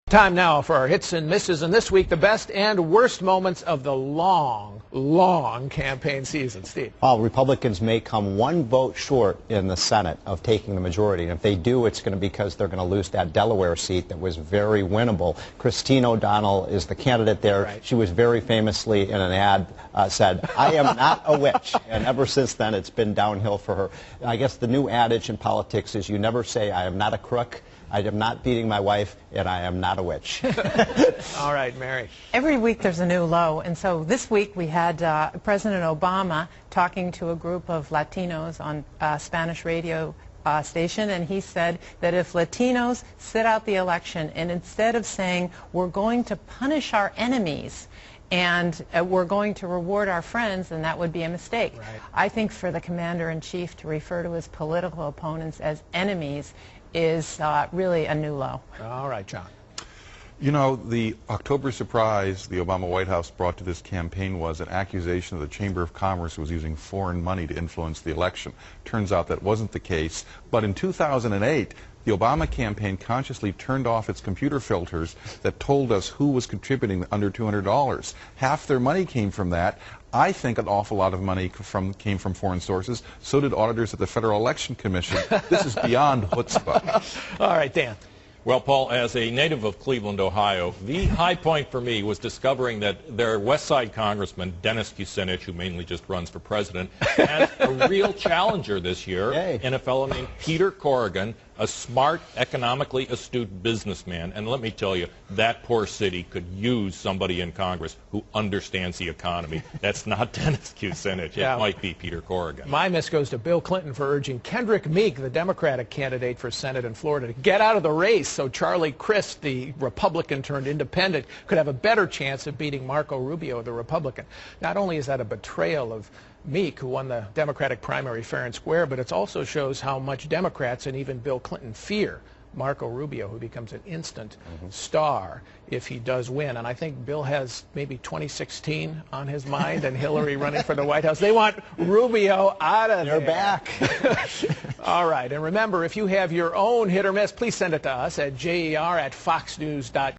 Time now for our hits and misses, and this week the best and worst moments of the long campaign season. Steve. Well, Republicans may come one vote short in the Senate of taking the majority, and if they do, it's going to be because they're going to lose that Delaware seat that was very winnable. Christine O'Donnell is the candidate there. Right. She was very famously in an ad said, "I am not a witch," and ever since then it's been downhill for her. I guess the new adage in politics is you never say, "I am not a crook, I am not beating my wife, and I am not a witch." All right, Mary. Every week there's a new low, and so this week we had President Obama talking to a group of Latinos on a Spanish radio station, and he said that if Latinos sit out the election and instead of saying we're going to punish our enemies and we're going to reward our friends, then that would be a mistake. Right. I think for the commander-in-chief to refer to his political opponents as enemies is really a new low. All right, John. You know, the October surprise the Obama White House brought to this campaign was an accusation that the Chamber of Commerce was using foreign money to influence the election. Turns out that wasn't the case. But in 2008, the Obama campaign consciously turned off its computer filters that told us who was contributing under $200. Half their money came from that. I think an awful lot of money came from foreign sources. So did auditors at the Federal Election Commission. This is beyond chutzpah. All right, Dan. Well, Paul, as a native of Cleveland, Ohio, the high point for me was discovering that their West Side Congressman, Dennis Kucinich, who mainly just runs for president, has a real challenger this year in a fellow named Peter Corrigan, a smart, economically astute businessman. And let me tell you, that poor city could use somebody in Congress who understands the economy. That's not Dennis Kucinich. It might be Peter Corrigan. My miss goes to Bill Clinton for urging Kendrick Meek, the Democratic candidate for Senate in Florida, to get out of the race so Charlie Crist, the Republican turned independent, could have a better chance of beating Marco Rubio, the Republican. Not only is that a betrayal of Meek, who won the Democratic primary fair and square, but it also shows how much Democrats and even Bill Clinton fear Marco Rubio, who becomes an instant star if he does win. And I think Bill has maybe 2016 on his mind and Hillary running for the White House. They want Rubio out of there. They're back. All right. And remember, if you have your own hit or miss, please send it to us at jer@foxnews.com.